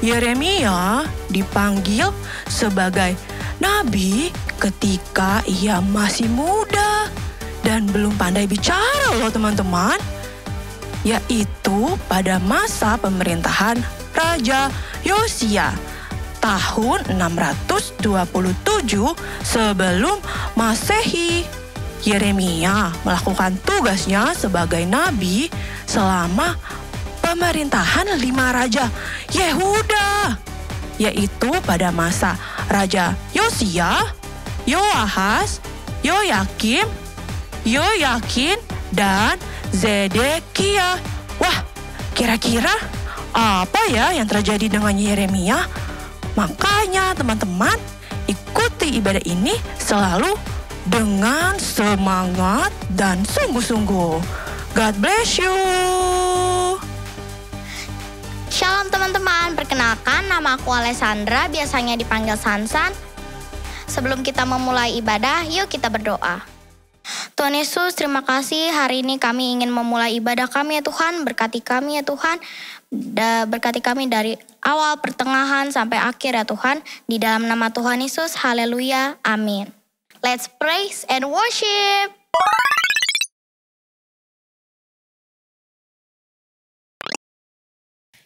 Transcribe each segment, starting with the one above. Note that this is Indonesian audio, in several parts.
Yeremia dipanggil sebagai nabi ketika ia masih muda dan belum pandai bicara loh teman-teman. Yaitu pada masa pemerintahan Raja Yosia tahun 627 sebelum Masehi. Yeremia melakukan tugasnya sebagai nabi selama pemerintahan 5 raja Yehuda, yaitu pada masa Raja Yosia, Yoahas, Yoyakim, Yoyakin, dan Zedekia. Wah, kira-kira apa ya yang terjadi dengan Yeremia? Makanya teman-teman, ikuti ibadah ini selalu dengan semangat dan sungguh-sungguh. God bless you. Shalom teman-teman, perkenalkan nama aku Alessandra, biasanya dipanggil Sansan. Sebelum kita memulai ibadah, yuk kita berdoa. Tuhan Yesus, terima kasih hari ini kami ingin memulai ibadah kami ya Tuhan. Berkati kami ya Tuhan, berkati kami dari awal, pertengahan, sampai akhir ya Tuhan. Di dalam nama Tuhan Yesus, haleluya, amin. Let's praise and worship.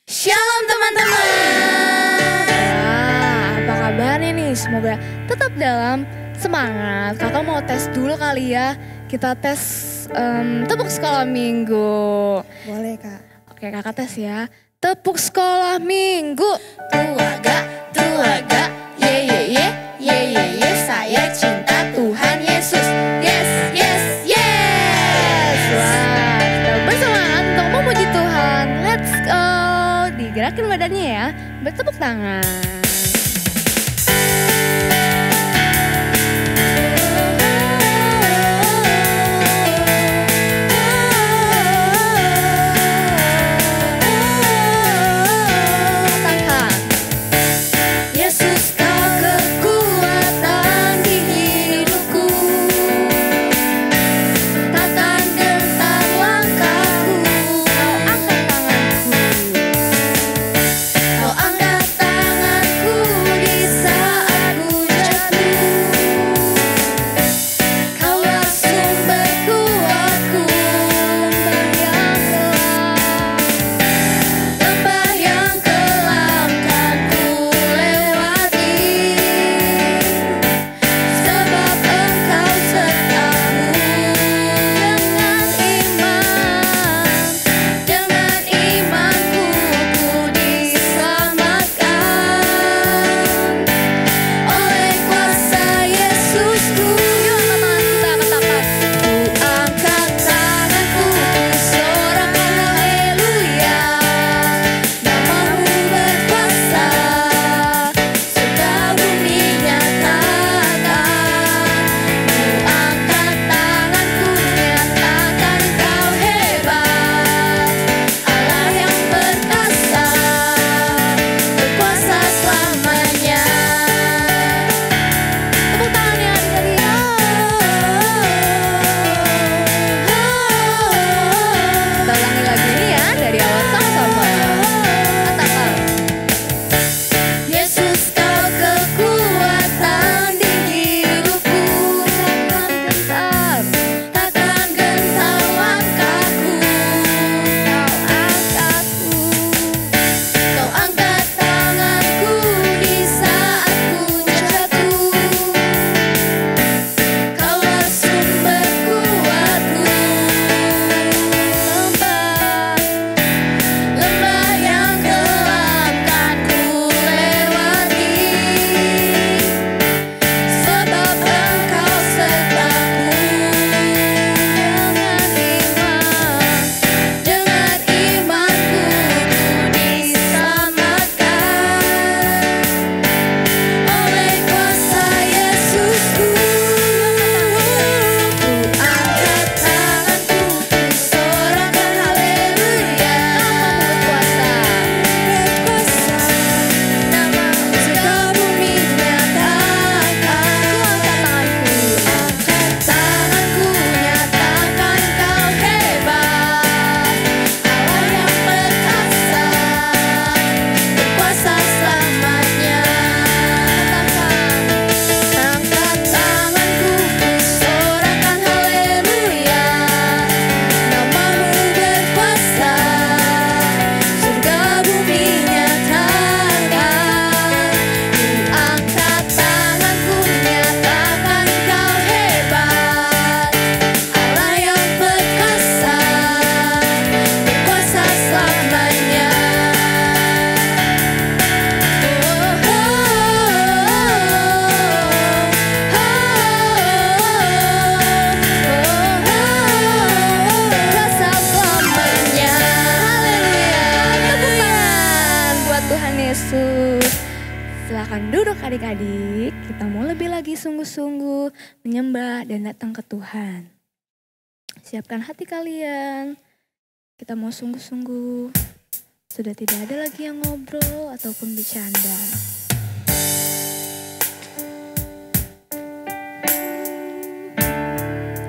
Shalom teman-teman. Apa kabarnya nih? Semoga tetap dalam semangat. Kakak mau tes dulu kali ya. Kita tes tepuk sekolah minggu. Boleh Kak. Oke kakak tes ya. Tepuk sekolah minggu. Tuaga, ye ye ye, ye ye ye. Saya cinta Tuhan Yesus. Yes, yes, yes. Wah, kita bersemangat untuk memuji Tuhan. Let's go. Digerakin badannya ya, bertepuk tangan. Kau angkat tanganku Yesus. Silakan duduk adik-adik, kita mau lebih lagi sungguh-sungguh menyembah dan datang ke Tuhan. Siapkan hati kalian, kita mau sungguh-sungguh. Sudah tidak ada lagi yang ngobrol ataupun bercanda.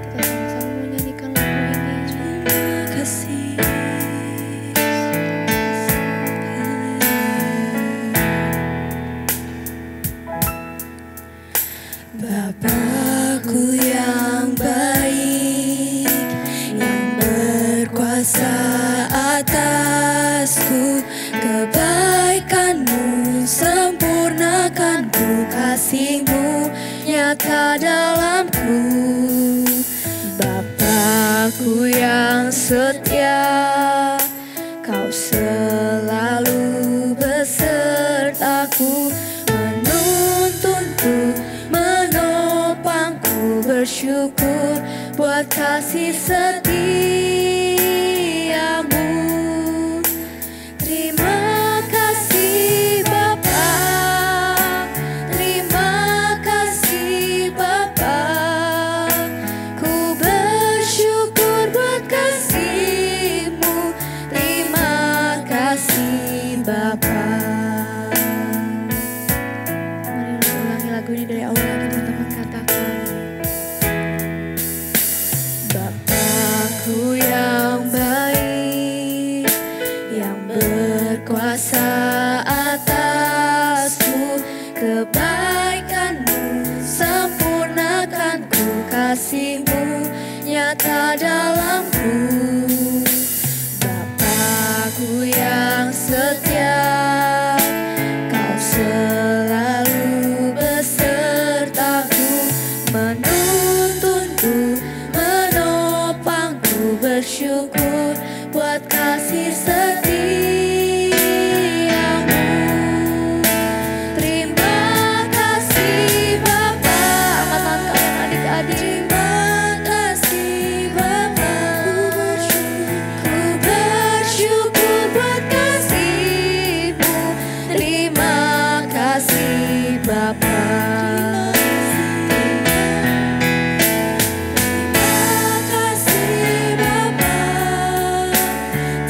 Kita sama-sama menyanyikan lagu ini. Terima kasih. Bapakku yang baik, yang berkuasa atasku, kebaikanmu sempurnakan ku, kasihmu nyata dalamku. Bapakku yang setia, kau selalu besertaku, menuntunku, menopangku, bersyukur buat kasih setiamu. Terima kasih Bapa, terima kasih Bapa, ku bersyukur buat kasih-Mu. Terima kasih Bapa. Mari kita ulangi lagu ini dari awal lagi, teman-teman. Katakan, Bapakku yang baik, yang berkuasa atasku, kebaikanmu sempurnakan ku, kasihmu nyata dalamku. Bapakku yang setia, kau selalu besertaku, menuntunku, menopangku, bersyukur buat kasih setiamu. Terima kasih Bapa. angkat tangan kalian adik-adik. Terima kasih Bapa, ku bersyukur buat kasih-Mu. Terima kasih Bapa.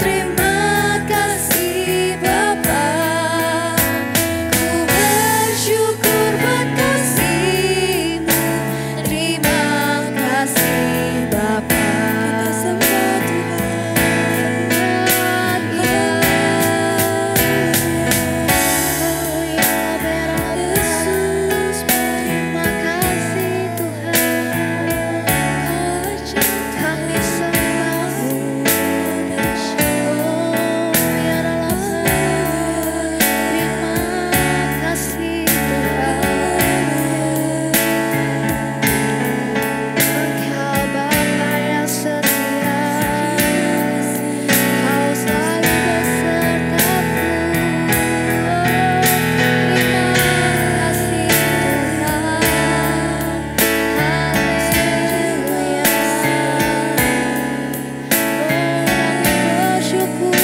Terima kasih Bapa, ku bersyukur buat kasih-Mu. Terima kasih Bapa. Kita sembah Tuhan. Yesus, Terima kasih Tuhan, kami sembah-Mu. Oh ya Rabb, terima kasih Tuhan. Engkau Bapa yang setia, Kau selalu besertaku. Terima kasih Tuhan. Haleluya. Bersyukur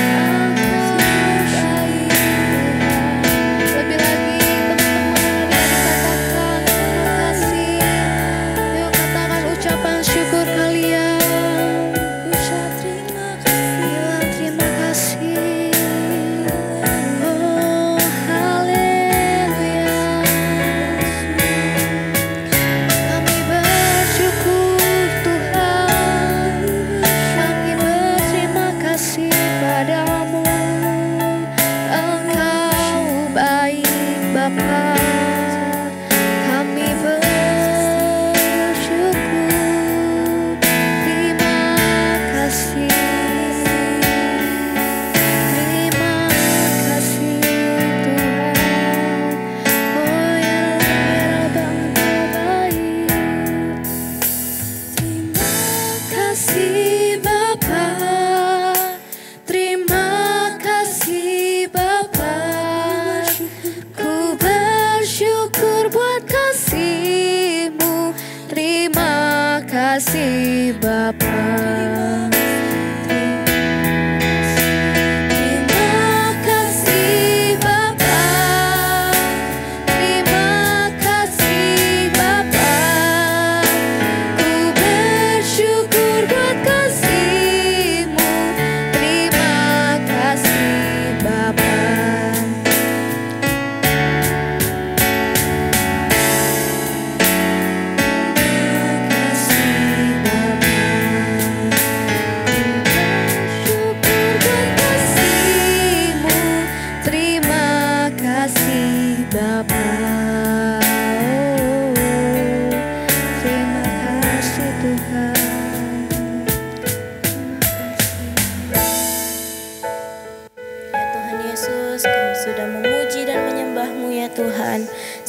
Engkau baik. Lebih lagi teman-teman, dikatakan terima kasih. Yuk katakan ucapan syukur kalian. Ucap terima kasih. Bilang terima kasih. Oh haleluya. Kami bersyukur Tuhan, kami berterima kasih padamu. Engkau baik Bapa, kami bersyukur. Terima kasih, terima kasih Tuhan. Oh ya Rabb, Engkau baik. Terima kasih Bapa, terima kasih Bapa, ku bersyukur buat kasih-Mu. Terima kasih Bapa. Terima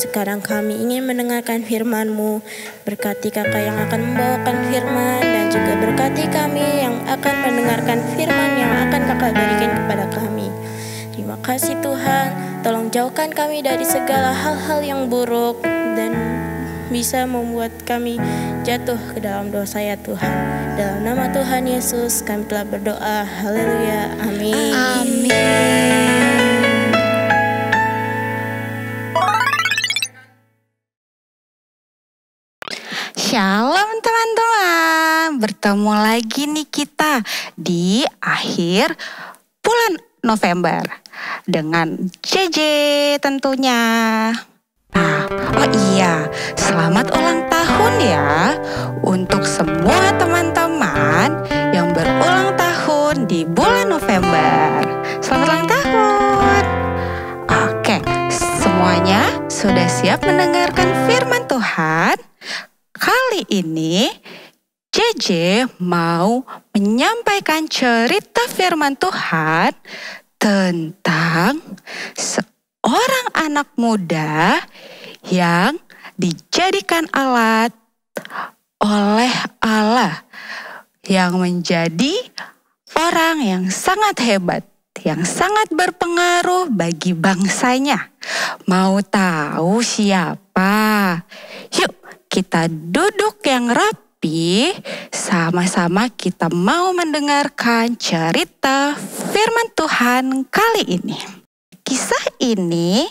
sekarang kami ingin mendengarkan firman-Mu. Berkati kakak yang akan membawakan firman dan juga berkati kami yang akan mendengarkan firman yang akan kakak berikan kepada kami. Terima kasih Tuhan, tolong jauhkan kami dari segala hal-hal yang buruk dan bisa membuat kami jatuh ke dalam dosa ya Tuhan. Dalam nama Tuhan Yesus kami telah berdoa. Haleluya. Amin. Amin. Shalom teman-teman, bertemu lagi nih kita di akhir bulan November dengan JJ tentunya. Nah, oh iya, selamat ulang tahun ya untuk semua teman-teman yang berulang tahun di bulan November. Selamat ulang tahun. Oke, semuanya sudah siap mendengarkan firman Tuhan? Kali ini JJ mau menyampaikan cerita firman Tuhan tentang seorang anak muda yang dijadikan alat oleh Allah, yang menjadi orang yang sangat hebat, yang sangat berpengaruh bagi bangsanya. Mau tahu siapa? Yuk kita duduk yang rapi, sama-sama kita mau mendengarkan cerita firman Tuhan kali ini. Kisah ini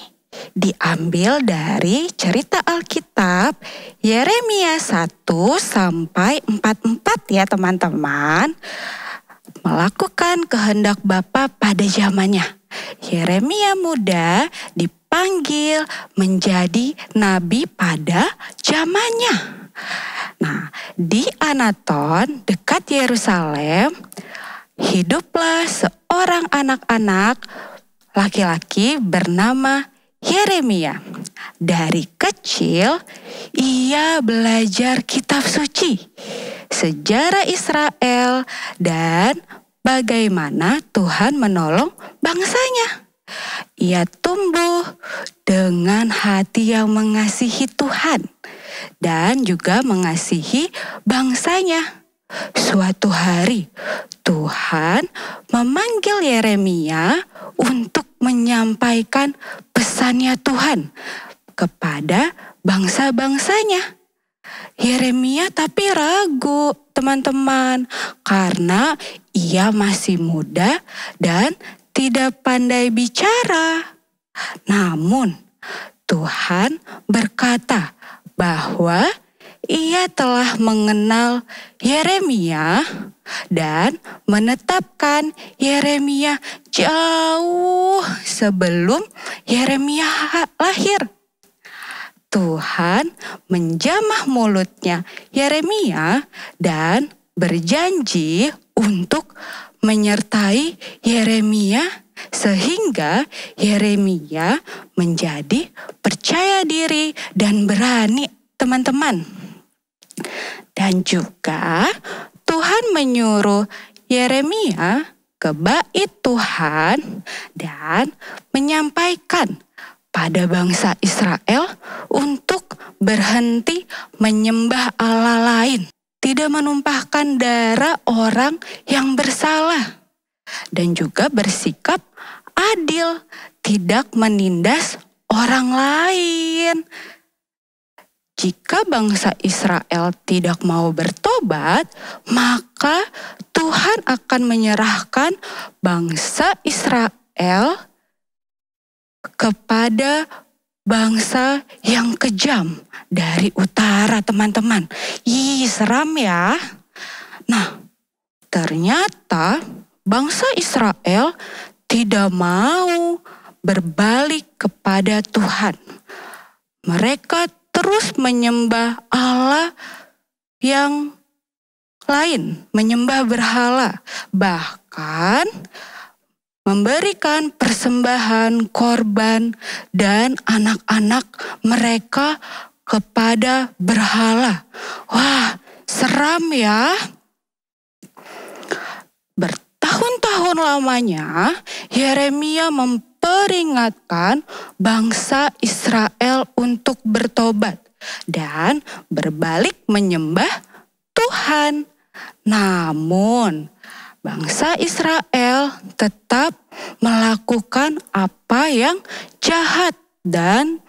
diambil dari cerita Alkitab Yeremia 1 sampai 44 ya teman-teman. Melakukan kehendak Bapa pada zamannya. Yeremia muda dipanggil menjadi nabi pada zamannya. Nah, di Anaton dekat Yerusalem hiduplah seorang anak-anak laki-laki bernama Yeremia. Dari kecil ia belajar kitab suci, sejarah Israel, dan bagaimana Tuhan menolong bangsanya. Ia tumbuh dengan hati yang mengasihi Tuhan dan juga mengasihi bangsanya. Suatu hari Tuhan memanggil Yeremia untuk menyampaikan pesannya Tuhan kepada bangsa-bangsanya. Yeremia tapi ragu teman-teman, karena ia masih muda dan tidak pandai bicara. Namun Tuhan berkata bahwa ia telah mengenal Yeremia dan menetapkan Yeremia jauh sebelum Yeremia lahir. Tuhan menjamah mulutnya Yeremia dan berjanji untuk menyertai Yeremia sehingga Yeremia menjadi percaya diri dan berani teman-teman. Dan juga Tuhan menyuruh Yeremia ke bait Tuhan dan menyampaikan pada bangsa Israel untuk berhenti menyembah Allah lain, tidak menumpahkan darah orang yang bersalah, dan juga bersikap adil, tidak menindas orang lain. Jika bangsa Israel tidak mau bertobat, maka Tuhan akan menyerahkan bangsa Israel kepada bangsa yang kejam dari utara, teman-teman. Ih, seram ya. Nah, ternyata bangsa Israel tidak mau berbalik kepada Tuhan. Mereka terus menyembah Allah yang lain, menyembah berhala, bahkan memberikan persembahan korban dan anak-anak mereka kepada berhala. Wah, seram ya. Bertahun-tahun lamanya Yeremia memperingatkan bangsa Israel untuk bertobat dan berbalik menyembah Tuhan. Namun, bangsa Israel tetap melakukan apa yang jahat dan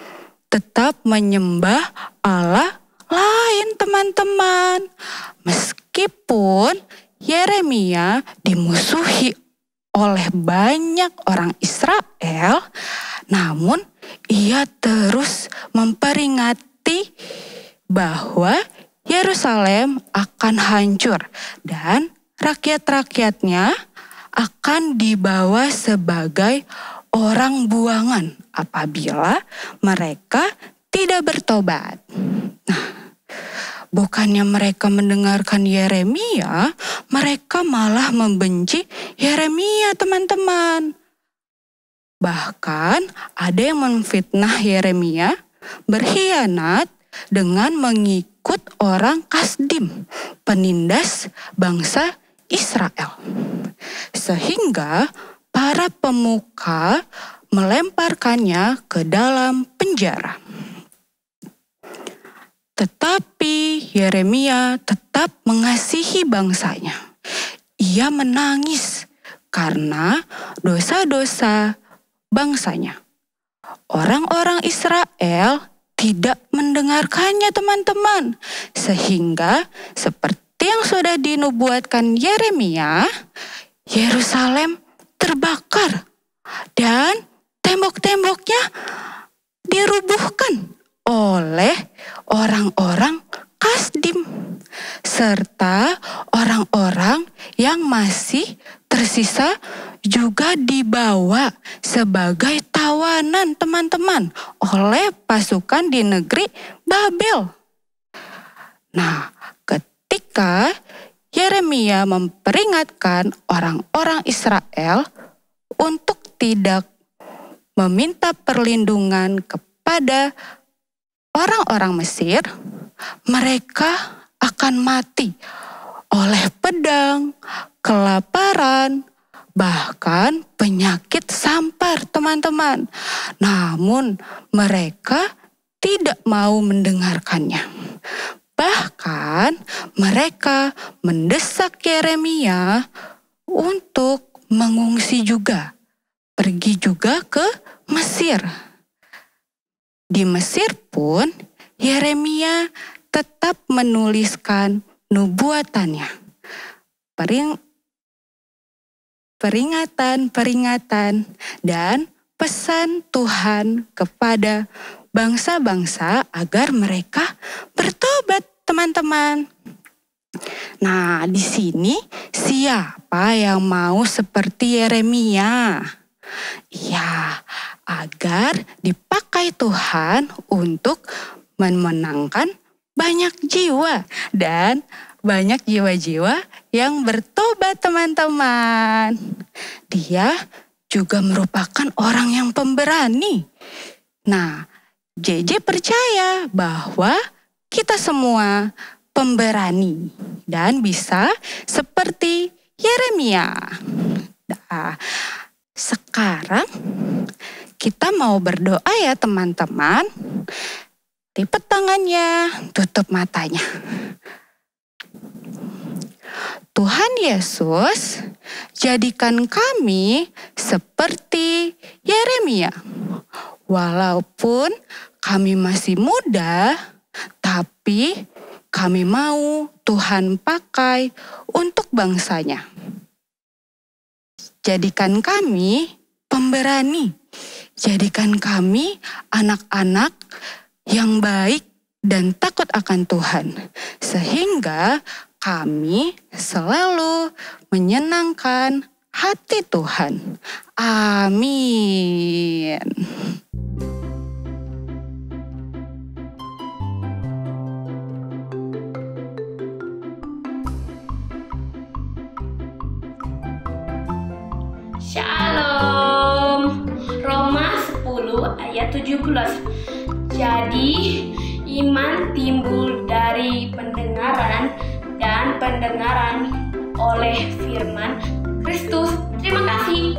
tetap menyembah Allah lain, teman-teman. Meskipun Yeremia dimusuhi oleh banyak orang Israel, namun ia terus memperingati bahwa Yerusalem akan hancur dan rakyat-rakyatnya akan dibawa sebagai orang buangan apabila mereka tidak bertobat. Nah, bukannya mereka mendengarkan Yeremia, mereka malah membenci Yeremia, teman-teman. Bahkan ada yang memfitnah Yeremia berkhianat dengan mengikut orang Kasdim, penindas bangsa Israel. Sehingga para pemuka melemparkannya ke dalam penjara. Tetapi Yeremia tetap mengasihi bangsanya. Ia menangis karena dosa-dosa bangsanya. Orang-orang Israel tidak mendengarkannya, teman-teman. Sehingga seperti yang sudah dinubuatkan Yeremia, Yerusalem terbakar dan tembok-temboknya dirubuhkan oleh orang-orang Kasdim serta orang-orang yang masih tersisa juga dibawa sebagai tawanan, teman-teman, oleh pasukan di negeri Babel. Nah, ketika Yeremia memperingatkan orang-orang Israel untuk tidak meminta perlindungan kepada orang-orang Mesir, mereka akan mati oleh pedang, kelaparan, bahkan penyakit sampar, teman-teman. Namun mereka tidak mau mendengarkannya. Bahkan mereka mendesak Yeremia untuk mengungsi juga, pergi juga ke Mesir. Di Mesir pun Yeremia tetap menuliskan nubuatannya. Peringatan-peringatan dan pesan Tuhan kepada bangsa-bangsa agar mereka bertobat, teman-teman. Nah, di sini siapa yang mau seperti Yeremia? Ya, agar dipakai Tuhan untuk memenangkan banyak jiwa dan banyak jiwa-jiwa yang bertobat, teman-teman. Dia juga merupakan orang yang pemberani. Nah, JJ percaya bahwa kita semua pemberani dan bisa seperti Yeremia. Nah, sekarang kita mau berdoa ya, teman-teman. Lipat tangannya, tutup matanya. Tuhan Yesus, jadikan kami seperti Yeremia. Walaupun kami masih muda, tapi kami mau Tuhan pakai untuk bangsanya. Jadikan kami pemberani. Jadikan kami anak-anak yang baik dan takut akan Tuhan. Sehingga kami selalu menyenangkan hati Tuhan. Amin. Shalom. Roma 10 ayat 17. Jadi iman timbul dari pendengaran dan pendengaran oleh firman Kristus. Terima kasih.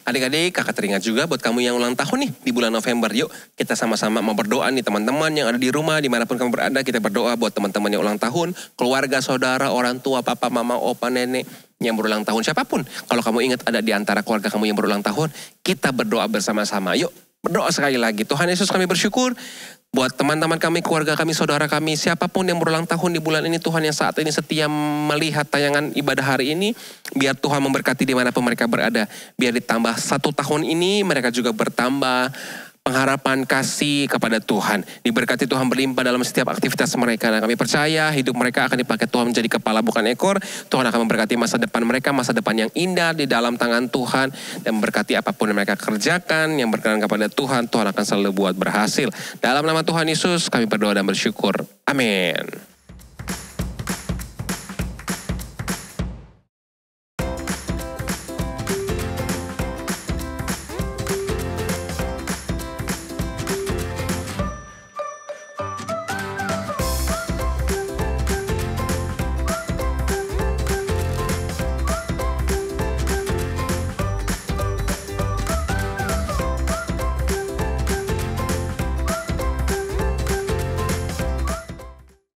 Adik-adik, kakak teringat juga buat kamu yang ulang tahun nih di bulan November. Yuk kita sama-sama mau berdoa nih teman-teman yang ada di rumah, dimanapun kamu berada. Kita berdoa buat teman-teman yang ulang tahun, keluarga, saudara, orang tua, papa, mama, opa, nenek yang berulang tahun. Siapapun, kalau kamu ingat ada di antara keluarga kamu yang berulang tahun, kita berdoa bersama-sama. Yuk berdoa sekali lagi. Tuhan Yesus, kami bersyukur buat teman-teman kami, keluarga kami, saudara kami, siapapun yang berulang tahun di bulan ini, Tuhan yang saat ini setia melihat tayangan ibadah hari ini, biar Tuhan memberkati dimanapun mereka berada. Biar ditambah 1 tahun ini, mereka juga bertambah pengharapan kasih kepada Tuhan. Diberkati Tuhan berlimpah dalam setiap aktivitas mereka. Dan kami percaya hidup mereka akan dipakai Tuhan menjadi kepala bukan ekor. Tuhan akan memberkati masa depan mereka, masa depan yang indah di dalam tangan Tuhan. Dan memberkati apapun yang mereka kerjakan, yang berkenan kepada Tuhan, Tuhan akan selalu buat berhasil. Dalam nama Tuhan Yesus kami berdoa dan bersyukur. Amin.